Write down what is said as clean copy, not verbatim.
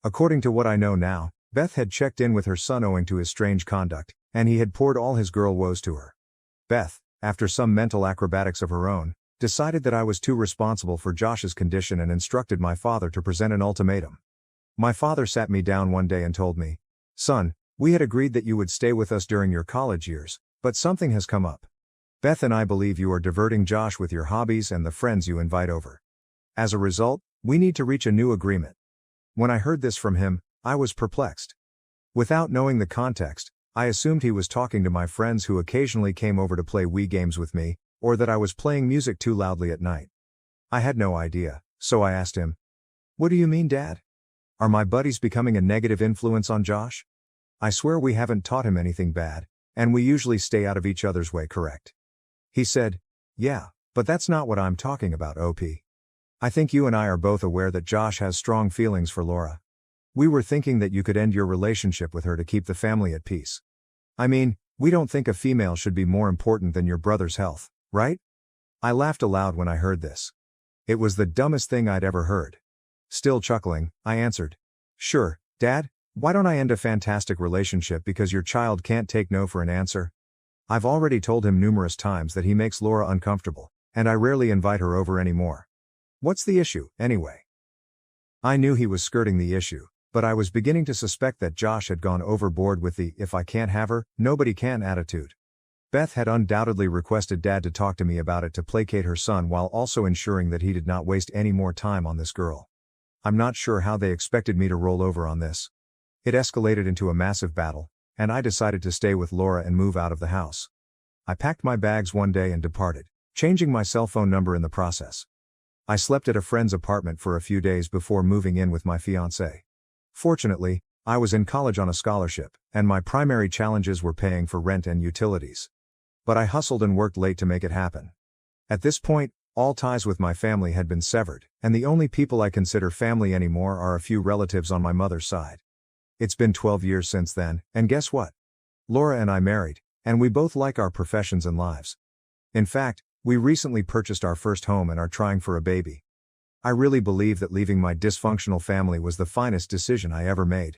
According to what I know now, Beth had checked in with her son owing to his strange conduct, and he had poured all his girl woes to her. Beth, after some mental acrobatics of her own, decided that I was too responsible for Josh's condition and instructed my father to present an ultimatum. My father sat me down one day and told me, "Son, we had agreed that you would stay with us during your college years, but something has come up. Beth and I believe you are diverting Josh with your hobbies and the friends you invite over. As a result, we need to reach a new agreement." When I heard this from him, I was perplexed. Without knowing the context, I assumed he was talking to my friends who occasionally came over to play Wii games with me, or that I was playing music too loudly at night. I had no idea, so I asked him, "What do you mean, Dad? Are my buddies becoming a negative influence on Josh? I swear we haven't taught him anything bad, and we usually stay out of each other's way, correct?" He said, "Yeah, but that's not what I'm talking about, OP. I think you and I are both aware that Josh has strong feelings for Laura. We were thinking that you could end your relationship with her to keep the family at peace. I mean, we don't think a female should be more important than your brother's health, right?" I laughed aloud when I heard this. It was the dumbest thing I'd ever heard. Still chuckling, I answered, "Sure, Dad, why don't I end a fantastic relationship because your child can't take no for an answer? I've already told him numerous times that he makes Laura uncomfortable, and I rarely invite her over anymore. What's the issue, anyway?" I knew he was skirting the issue, but I was beginning to suspect that Josh had gone overboard with the "if I can't have her, nobody can" attitude. Beth had undoubtedly requested Dad to talk to me about it to placate her son while also ensuring that he did not waste any more time on this girl. I'm not sure how they expected me to roll over on this. It escalated into a massive battle, and I decided to stay with Laura and move out of the house. I packed my bags one day and departed, changing my cell phone number in the process. I slept at a friend's apartment for a few days before moving in with my fiancée. Fortunately, I was in college on a scholarship, and my primary challenges were paying for rent and utilities. But I hustled and worked late to make it happen. At this point, all ties with my family had been severed, and the only people I consider family anymore are a few relatives on my mother's side. It's been 12 years since then, and guess what? Laura and I married, and we both like our professions and lives. In fact, we recently purchased our first home and are trying for a baby. I really believe that leaving my dysfunctional family was the finest decision I ever made.